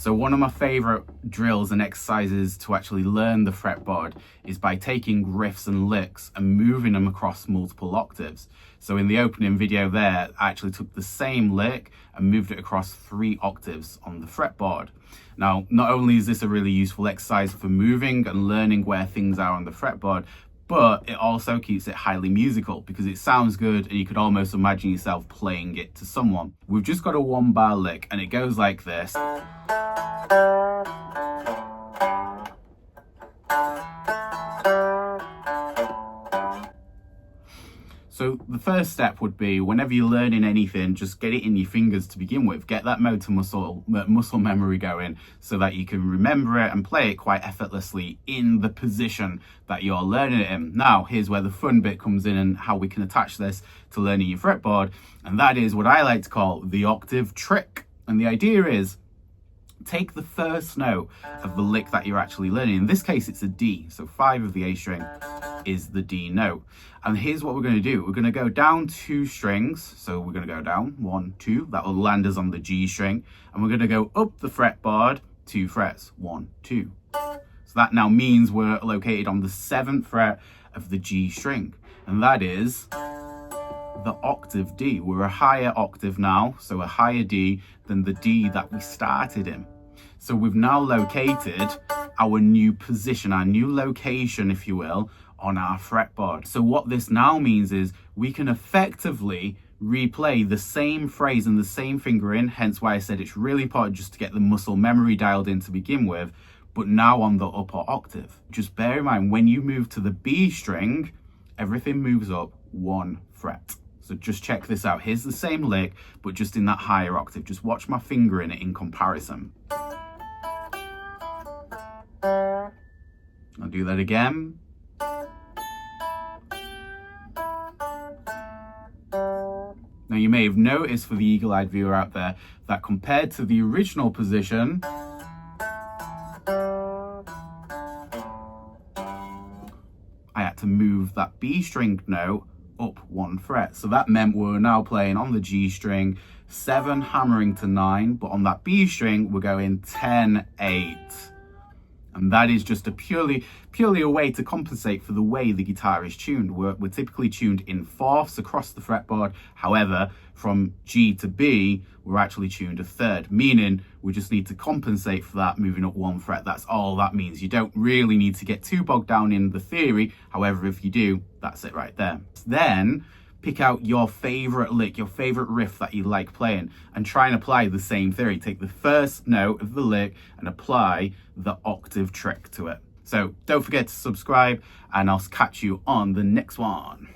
So one of my favorite drills and exercises to actually learn the fretboard is by taking riffs and licks and moving them across multiple octaves. So in the opening video there, I actually took the same lick and moved it across 3 octaves on the fretboard. Now, not only is this a really useful exercise for moving and learning where things are on the fretboard, but it also keeps it highly musical because it sounds good and you could almost imagine yourself playing it to someone. We've just got a 1-bar lick and it goes like this. So the first step would be, whenever you're learning anything, just get it in your fingers to begin with. Get that motor muscle memory going so that you can remember it and play it quite effortlessly in the position that you're learning it in. Now, here's where the fun bit comes in and how we can attach this to learning your fretboard. And that is what I like to call the octave trick. And the idea is, take the first note of the lick that you're actually learning. In this case, it's a D. So 5 of the A string is the D note. And here's what we're going to do. We're going to go down 2 strings. So we're going to go down 1, 2. That will land us on the G string. And we're going to go up the fretboard 2 frets. 1, 2. So that now means we're located on the 7th fret of the G string. And that is the octave D. We're a higher octave now, so a higher D than the D that we started in. So we've now located our new position, our new location, if you will, on our fretboard. So what this now means is we can effectively replay the same phrase and the same fingering, hence why I said it's really important just to get the muscle memory dialed in to begin with, but now on the upper octave. Just bear in mind, when you move to the B string, everything moves up 1 fret. So just check this out. Here's the same lick, but just in that higher octave. Just watch my finger in it in comparison. I'll do that again. Now you may have noticed, for the eagle-eyed viewer out there, that compared to the original position, I had to move that B string note up 1 fret. So that meant we're now playing on the G string 7 hammering to 9, but on that B string we're going 10, 8. And that is just a purely a way to compensate for the way the guitar is tuned. We're typically tuned in fourths across the fretboard. However, from G to B, we're actually tuned a third, meaning we just need to compensate for that, moving up 1 fret. That's all that means. You don't really need to get too bogged down in the theory. However, if you do, that's it right there. Then pick out your favorite lick, your favorite riff that you like playing, and try and apply the same theory. Take the first note of the lick and apply the octave trick to it. So don't forget to subscribe, and I'll catch you on the next one.